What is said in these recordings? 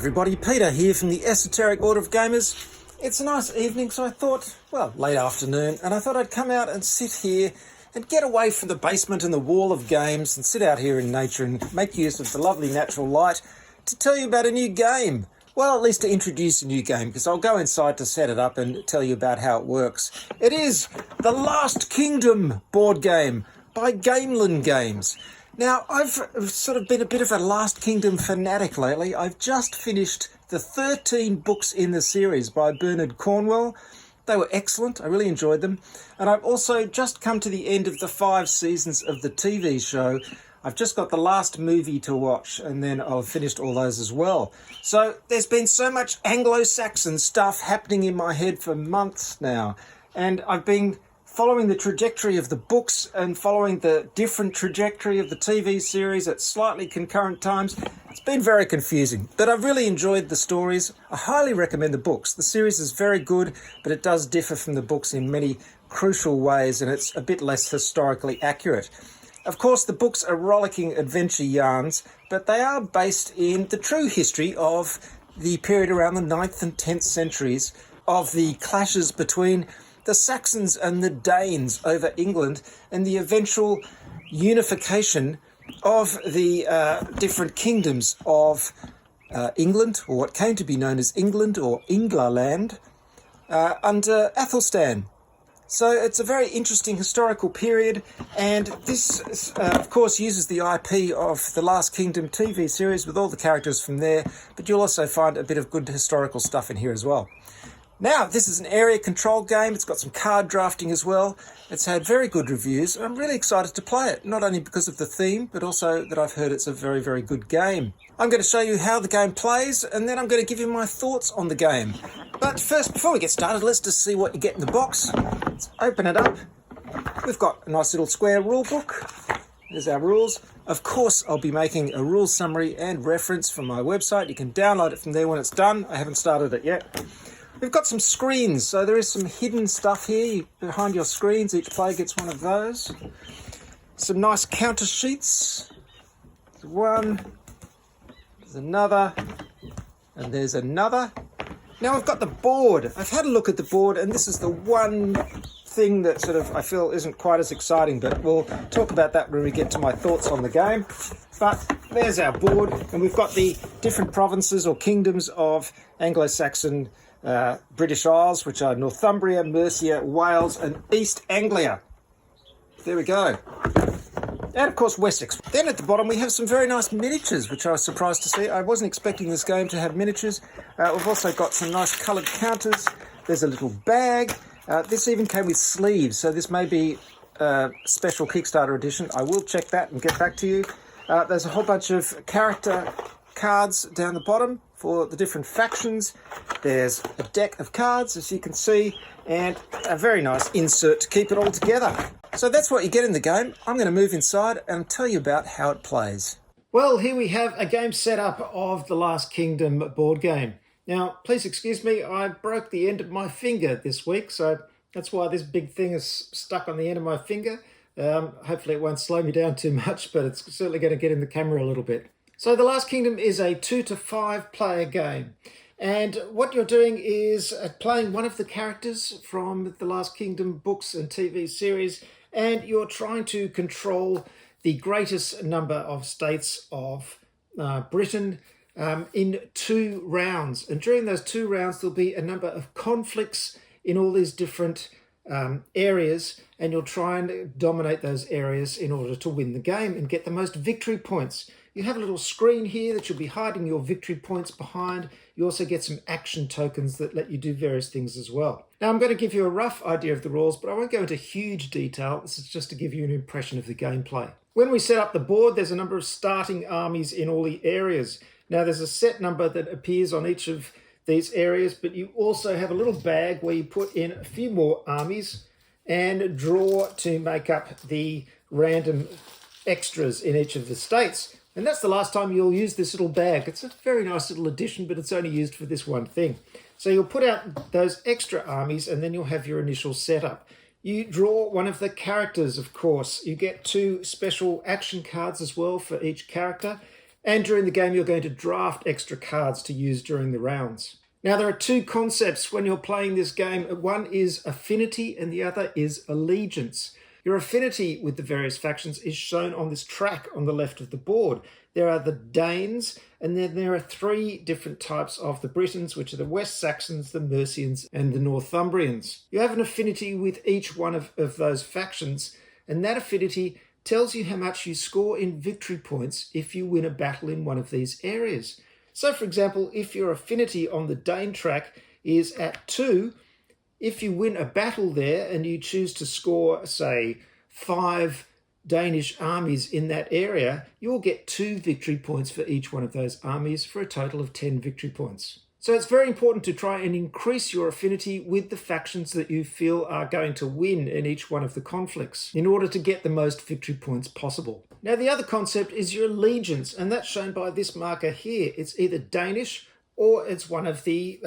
everybody, Peter here from the Esoteric Order of Gamers. It's a nice evening, so I thought, well, late afternoon, and I thought I'd come out and sit here and get away from the basement and the wall of games and sit out here in nature and make use of the lovely natural light to tell you about a new game. Well, at least to introduce a new game, because I'll go inside to set it up and tell you about how it works. It is the Last Kingdom board game by Gamelyn Games. Now, I've sort of been a bit of a Last Kingdom fanatic lately. I've just finished the 13 books in the series by Bernard Cornwell. They were excellent. I really enjoyed them. And I've also just come to the end of the 5 seasons of the TV show. I've just got the last movie to watch, and then I've finished all those as well. So there's been so much Anglo-Saxon stuff happening in my head for months now. And I've been following the trajectory of the books and following the different trajectory of the TV series at slightly concurrent times. It's been very confusing, but I've really enjoyed the stories. I highly recommend the books. The series is very good, but it does differ from the books in many crucial ways, and it's a bit less historically accurate. Of course, the books are rollicking adventure yarns, but they are based in the true history of the period around the 9th and 10th centuries of the clashes between the Saxons and the Danes over England and the eventual unification of the different kingdoms of England, or what came to be known as England or Englaland, under Athelstan. So it's a very interesting historical period, and this, of course, uses the IP of the Last Kingdom TV series with all the characters from there, but you'll also find a bit of good historical stuff in here as well. Now, this is an area control game. It's got some card drafting as well. It's had very good reviews, and I'm really excited to play it, not only because of the theme, but also that I've heard it's a very, very good game. I'm going to show you how the game plays, and then I'm going to give you my thoughts on the game. But first, before we get started, let's just see what you get in the box. Let's open it up. We've got a nice little square rule book. There's our rules. Of course, I'll be making a rules summary and reference from my website. You can download it from there when it's done. I haven't started it yet. We've got some screens, so there is some hidden stuff here behind your screens. Each player gets one of those. Some nice counter sheets. There's one, there's another, and there's another. Now we've got the board. I've had a look at the board, and this is the one thing that sort of I feel isn't quite as exciting, but we'll talk about that when we get to my thoughts on the game. But there's our board, and we've got the different provinces or kingdoms of Anglo-Saxon British Isles, which are Northumbria, Mercia, Wales, and East Anglia. There we go. And of course, Wessex. Then at the bottom, we have some very nice miniatures, which I was surprised to see. I wasn't expecting this game to have miniatures. We've also got some nice coloured counters. There's a little bag. This even came with sleeves, so this may be a special Kickstarter edition. I will check that and get back to you. There's a whole bunch of character cards down the bottom for the different factions. There's a deck of cards, as you can see, and a very nice insert to keep it all together. So that's what you get in the game. I'm going to move inside and tell you about how it plays. Well, here we have a game setup of the Last Kingdom board game. Now, please excuse me, I broke the end of my finger this week, so that's why this big thing is stuck on the end of my finger. Hopefully it won't slow me down too much, but it's certainly going to get in the camera a little bit. So The Last Kingdom is a 2 to 5 player game. And what you're doing is playing one of the characters from the Last Kingdom books and TV series, and you're trying to control the greatest number of states of Britain in 2 rounds. And during those 2 rounds, there'll be a number of conflicts in all these different areas, and you'll try and dominate those areas in order to win the game and get the most victory points. You have a little screen here that you'll be hiding your victory points behind. You also get some action tokens that let you do various things as well. Now, I'm going to give you a rough idea of the rules, but I won't go into huge detail. This is just to give you an impression of the gameplay. When we set up the board, there's a number of starting armies in all the areas. Now, there's a set number that appears on each of these areas, but you also have a little bag where you put in a few more armies and draw to make up the random extras in each of the states. And that's the last time you'll use this little bag. It's a very nice little addition, but it's only used for this one thing. So you'll put out those extra armies, and then you'll have your initial setup. You draw one of the characters, of course. You get 2 special action cards as well for each character. And during the game, you're going to draft extra cards to use during the rounds. Now, there are two concepts when you're playing this game. One is affinity and the other is allegiance. Your affinity with the various factions is shown on this track on the left of the board. There are the Danes, and then there are three different types of the Britons, which are the West Saxons, the Mercians, and the Northumbrians. You have an affinity with each one of those factions, and that affinity tells you how much you score in victory points if you win a battle in one of these areas. So, for example, if your affinity on the Dane track is at 2, if you win a battle there and you choose to score, say, 5 Danish armies in that area, you'll get 2 victory points for each one of those armies for a total of 10 victory points. So it's very important to try and increase your affinity with the factions that you feel are going to win in each one of the conflicts in order to get the most victory points possible. Now, the other concept is your allegiance, and that's shown by this marker here. It's either Danish or it's one of the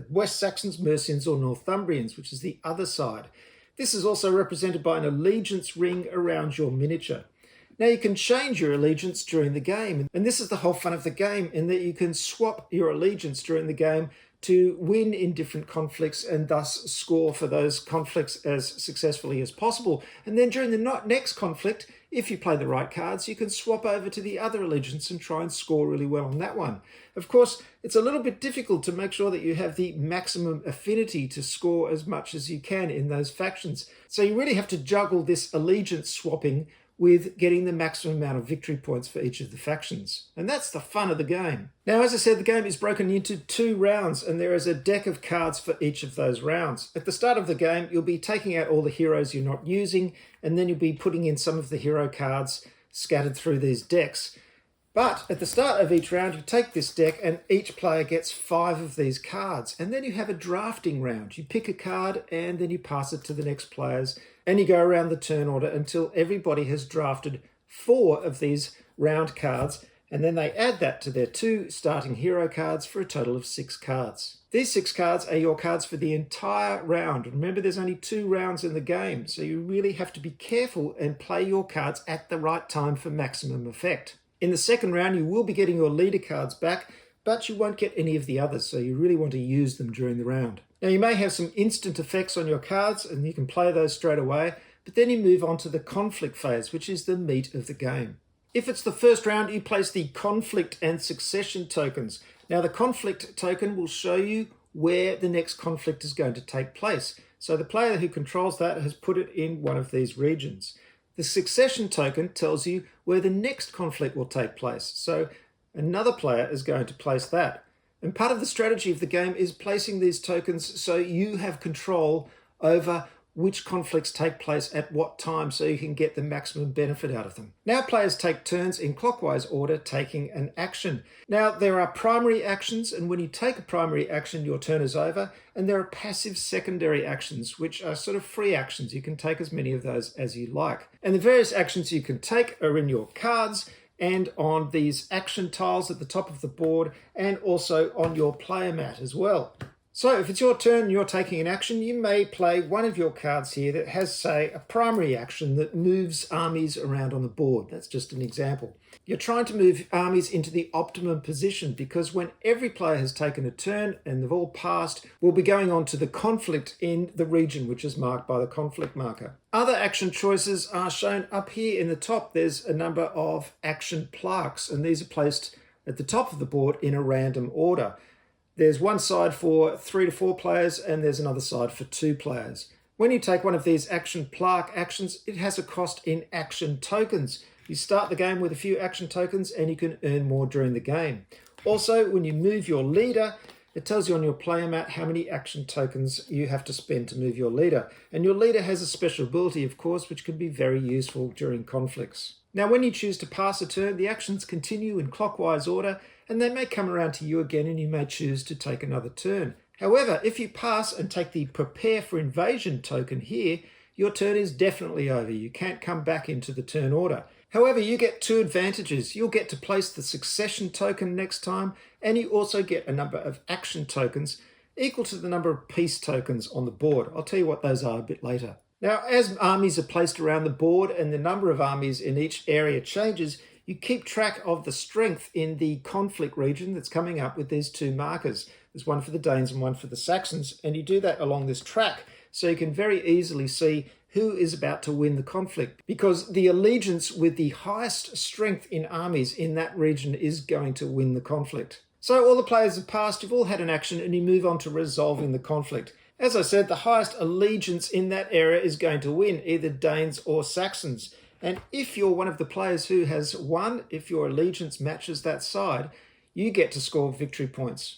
West Saxons, Mercians, or Northumbrians, which is the other side. This is also represented by an allegiance ring around your miniature. Now, you can change your allegiance during the game, and this is the whole fun of the game, in that you can swap your allegiance during the game to win in different conflicts and thus score for those conflicts as successfully as possible. And then during the next conflict, if you play the right cards, you can swap over to the other allegiance and try and score really well on that one. Of course, it's a little bit difficult to make sure that you have the maximum affinity to score as much as you can in those factions. So you really have to juggle this allegiance swapping with getting the maximum amount of victory points for each of the factions. And that's the fun of the game. Now, as I said, the game is broken into 2 rounds, and there is a deck of cards for each of those rounds. At the start of the game, you'll be taking out all the heroes you're not using, and then you'll be putting in some of the hero cards scattered through these decks. But at the start of each round, you take this deck and each player gets 5 of these cards. And then you have a drafting round. You pick a card and then you pass it to the next players, and you go around the turn order until everybody has drafted 4 of these round cards, and then they add that to their 2 starting hero cards for a total of 6 cards. These 6 cards are your cards for the entire round. Remember, there's only 2 rounds in the game, so you really have to be careful and play your cards at the right time for maximum effect. In the second round, you will be getting your leader cards back, but you won't get any of the others, so you really want to use them during the round. Now, you may have some instant effects on your cards, and you can play those straight away, but then you move on to the conflict phase, which is the meat of the game. If it's the first round, you place the conflict and succession tokens. Now, the conflict token will show you where the next conflict is going to take place. So the player who controls that has put it in one of these regions. The succession token tells you where the next conflict will take place. So another player is going to place that. And part of the strategy of the game is placing these tokens so you have control over which conflicts take place at what time, so you can get the maximum benefit out of them. Now players take turns in clockwise order taking an action. Now there are primary actions, and when you take a primary action your turn is over, and there are passive secondary actions, which are sort of free actions. You can take as many of those as you like. And the various actions you can take are in your cards and on these action tiles at the top of the board, and also on your player mat as well. So if it's your turn and you're taking an action, you may play one of your cards here that has, say, a primary action that moves armies around on the board. That's just an example. You're trying to move armies into the optimum position, because when every player has taken a turn and they've all passed, we'll be going on to the conflict in the region, which is marked by the conflict marker. Other action choices are shown up here in the top. There's a number of action plaques, and these are placed at the top of the board in a random order. There's one side for 3 to 4 players, and there's another side for 2 players. When you take one of these action plaque actions, it has a cost in action tokens. You start the game with a few action tokens and you can earn more during the game. Also, when you move your leader, it tells you on your player mat how many action tokens you have to spend to move your leader. And your leader has a special ability, of course, which can be very useful during conflicts. Now, when you choose to pass a turn, the actions continue in clockwise order, and they may come around to you again and you may choose to take another turn. However, if you pass and take the Prepare for Invasion token here, your turn is definitely over. You can't come back into the turn order. However, you get 2 advantages. You'll get to place the Succession token next time, and you also get a number of action tokens equal to the number of peace tokens on the board. I'll tell you what those are a bit later. Now, as armies are placed around the board and the number of armies in each area changes, you keep track of the strength in the conflict region that's coming up with these two markers. There's one for the Danes and one for the Saxons, and you do that along this track so you can very easily see who is about to win the conflict, because the allegiance with the highest strength in armies in that region is going to win the conflict. So all the players have passed, you've all had an action, and you move on to resolving the conflict. As I said, the highest allegiance in that area is going to win, either Danes or Saxons. And if you're one of the players who has won, if your allegiance matches that side, you get to score victory points.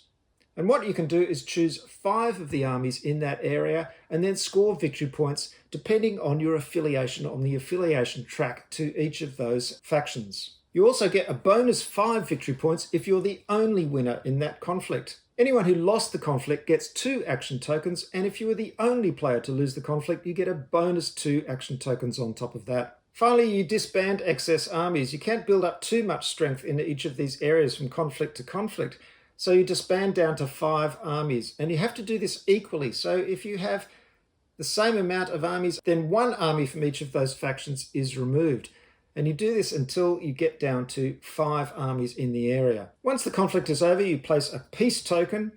And what you can do is choose 5 of the armies in that area and then score victory points depending on your affiliation on the affiliation track to each of those factions. You also get a bonus 5 victory points if you're the only winner in that conflict. Anyone who lost the conflict gets 2 action tokens, and if you were the only player to lose the conflict, you get a bonus 2 action tokens on top of that. Finally, you disband excess armies. You can't build up too much strength in each of these areas from conflict to conflict. So you disband down to 5 armies, and you have to do this equally. So if you have the same amount of armies, then 1 army from each of those factions is removed. And you do this until you get down to 5 armies in the area. Once the conflict is over, you place a peace token.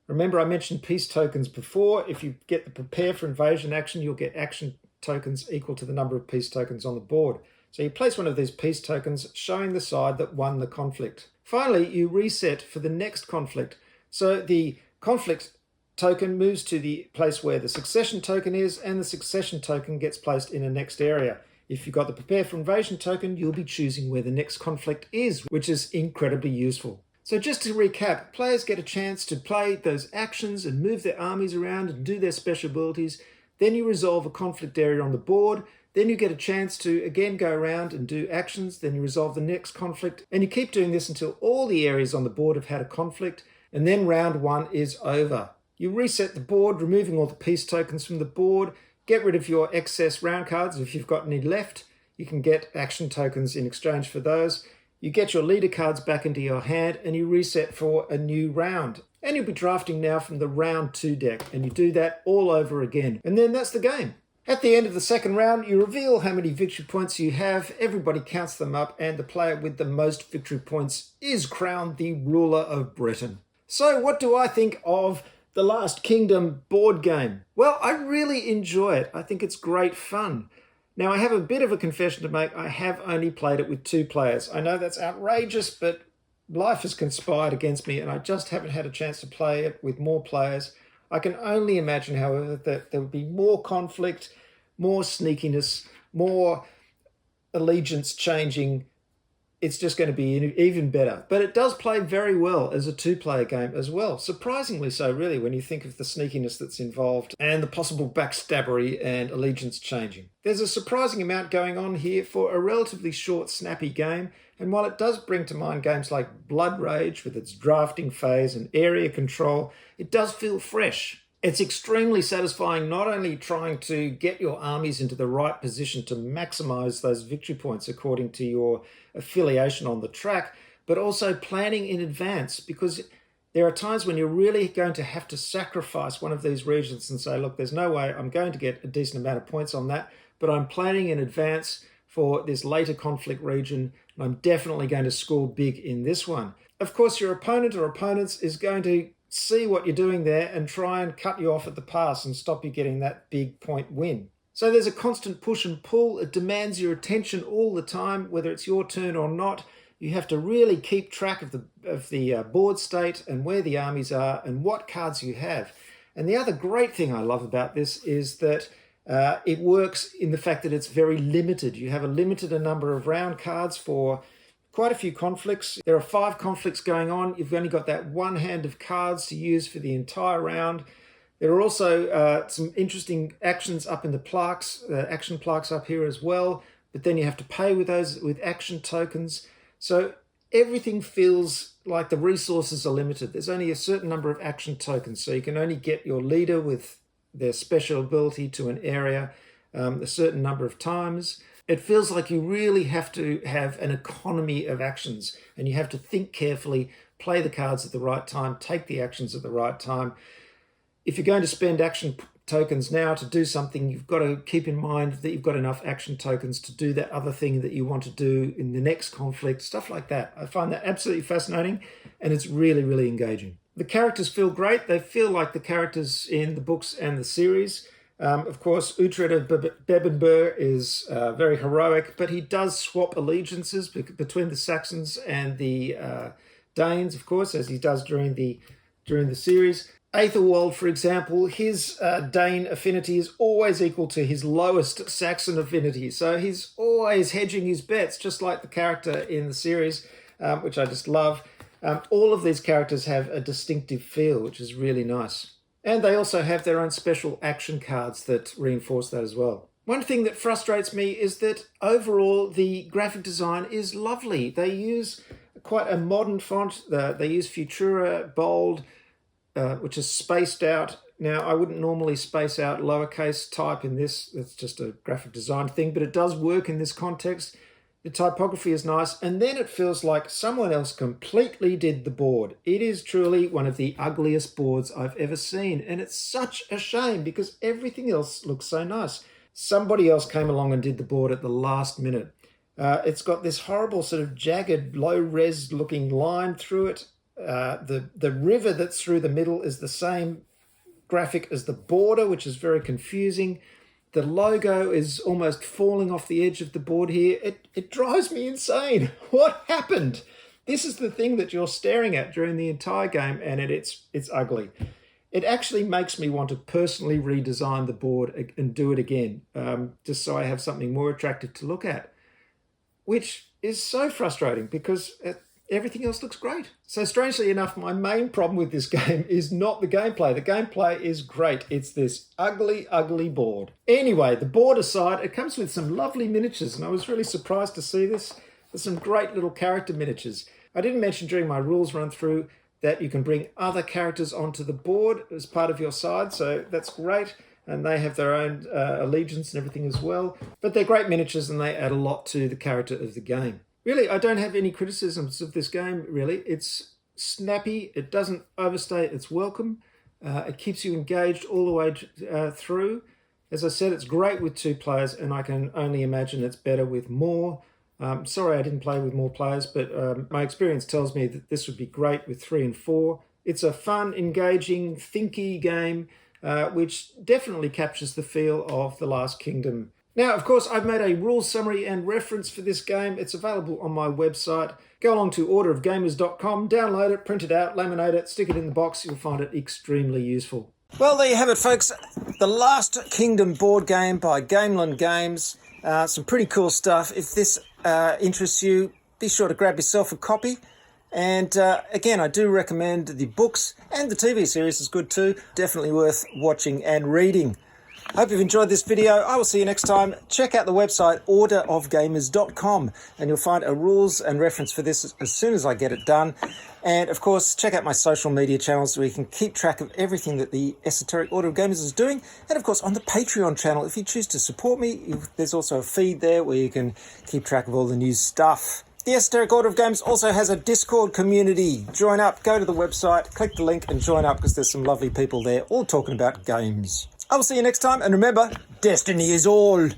Remember, I mentioned peace tokens before. If you get the prepare for invasion action, you'll get action tokens equal to the number of peace tokens on the board. So you place one of these peace tokens showing the side that won the conflict. Finally, you reset for the next conflict. So the conflict token moves to the place where the succession token is, and the succession token gets placed in the next area. If you've got the prepare for invasion token, you'll be choosing where the next conflict is, which is incredibly useful. So just to recap, players get a chance to play those actions and move their armies around and do their special abilities. Then you resolve a conflict area on the board. Then you get a chance to again go around and do actions. Then you resolve the next conflict. And you keep doing this until all the areas on the board have had a conflict. And then round 1 is over. You reset the board, removing all the peace tokens from the board. Get rid of your excess round cards. If you've got any left, you can get action tokens in exchange for those. You get your leader cards back into your hand and you reset for a new round. And you'll be drafting now from the round 2 deck, and you do that all over again. And then that's the game. At the end of the second round, you reveal how many victory points you have. Everybody counts them up, and the player with the most victory points is crowned the ruler of Britain. So what do I think of the Last Kingdom board game? Well, I really enjoy it. I think it's great fun. Now, I have a bit of a confession to make. I have only played it with 2 players. I know that's outrageous, but life has conspired against me, and I just haven't had a chance to play it with more players. I can only imagine, however, that there would be more conflict, more sneakiness, more allegiance changing. It's just going to be even better. But it does play very well as a 2-player game as well. Surprisingly so, really, when you think of the sneakiness that's involved and the possible backstabbery and allegiance changing. There's a surprising amount going on here for a relatively short, snappy game. And while it does bring to mind games like Blood Rage with its drafting phase and area control, it does feel fresh. It's extremely satisfying not only trying to get your armies into the right position to maximize those victory points according to your affiliation on the track, but also planning in advance, because there are times when you're really going to have to sacrifice one of these regions and say, look, there's no way I'm going to get a decent amount of points on that, but I'm planning in advance for this later conflict region, and I'm definitely going to score big in this one. Of course, your opponent or opponents is going to see what you're doing there and try and cut you off at the pass and stop you getting that big point win. So there's a constant push and pull. It demands your attention all the time, whether it's your turn or not. You have to really keep track of the board state and where the armies are and what cards you have. And the other great thing I love about this is that it works in the fact that it's very limited. You have a limited number of round cards for quite a few conflicts. There are 5 conflicts going on. You've only got that 1 hand of cards to use for the entire round. There are also some interesting actions up in the plaques, action plaques up here as well, but then you have to pay with those with action tokens. So everything feels like the resources are limited. There's only a certain number of action tokens, so you can only get your leader with their special ability to an area a certain number of times. It feels like you really have to have an economy of actions, and you have to think carefully, play the cards at the right time, take the actions at the right time. If you're going to spend action tokens now to do something, you've got to keep in mind that you've got enough action tokens to do that other thing that you want to do in the next conflict, stuff like that. I find that absolutely fascinating, and it's really, really engaging. The characters feel great. They feel like the characters in the books and the series. Of course, Uhtred of Bebbanburg is very heroic, but he does swap allegiances between the Saxons and the Danes, of course, as he does during the series. Aethelwald, for example, his Dane affinity is always equal to his lowest Saxon affinity. So he's always hedging his bets, just like the character in the series, which I just love. All of these characters have a distinctive feel, which is really nice. And they also have their own special action cards that reinforce that as well. One thing that frustrates me is that overall the graphic design is lovely. They use quite a modern font. They use Futura Bold, which is spaced out. Now, I wouldn't normally space out lowercase type in this. That's just a graphic design thing, but it does work in this context. The typography is nice, and then it feels like someone else completely did the board. It is truly one of the ugliest boards I've ever seen, and it's such a shame because everything else looks so nice. Somebody else came along and did the board at the last minute. It's got this horrible sort of jagged, low-res looking line through it. The river that's through the middle is the same graphic as the border, which is very confusing. The logo is almost falling off the edge of the board here. It drives me insane. What happened? This is the thing that you're staring at during the entire game, and it's ugly. It actually makes me want to personally redesign the board and do it again, just so I have something more attractive to look at, which is so frustrating because everything else looks great. So strangely enough, my main problem with this game is not the gameplay. The gameplay is great. It's this ugly, ugly board. Anyway, the board aside, it comes with some lovely miniatures, and I was really surprised to see this. There's some great little character miniatures. I didn't mention during my rules run through that you can bring other characters onto the board as part of your side, so that's great. And they have their own allegiance and everything as well. But they're great miniatures, and they add a lot to the character of the game. Really, I don't have any criticisms of this game, really. It's snappy. It doesn't overstay its welcome. It keeps you engaged all the way through. As I said, it's great with 2 players, and I can only imagine it's better with more. Sorry I didn't play with more players, but my experience tells me that this would be great with 3 and 4. It's a fun, engaging, thinky game, which definitely captures the feel of The Last Kingdom. Now, of course, I've made a rules summary and reference for this game. It's available on my website. Go along to orderofgamers.com, download it, print it out, laminate it, stick it in the box. You'll find it extremely useful. Well, there you have it, folks. The Last Kingdom board game by Gamelyn Games. Some pretty cool stuff. If this interests you, be sure to grab yourself a copy. And again, I do recommend the books, and the TV series is good too. Definitely worth watching and reading. Hope you've enjoyed this video. I will see you next time. Check out the website orderofgamers.com, and you'll find a rules and reference for this as soon as I get it done. And of course, check out my social media channels where you can keep track of everything that the Esoteric Order of Gamers is doing. And of course, on the Patreon channel, if you choose to support me, there's also a feed there where you can keep track of all the new stuff. The Esoteric Order of Games also has a Discord community. Join up, go to the website, click the link and join up because there's some lovely people there all talking about games. I will see you next time, and remember, destiny is all.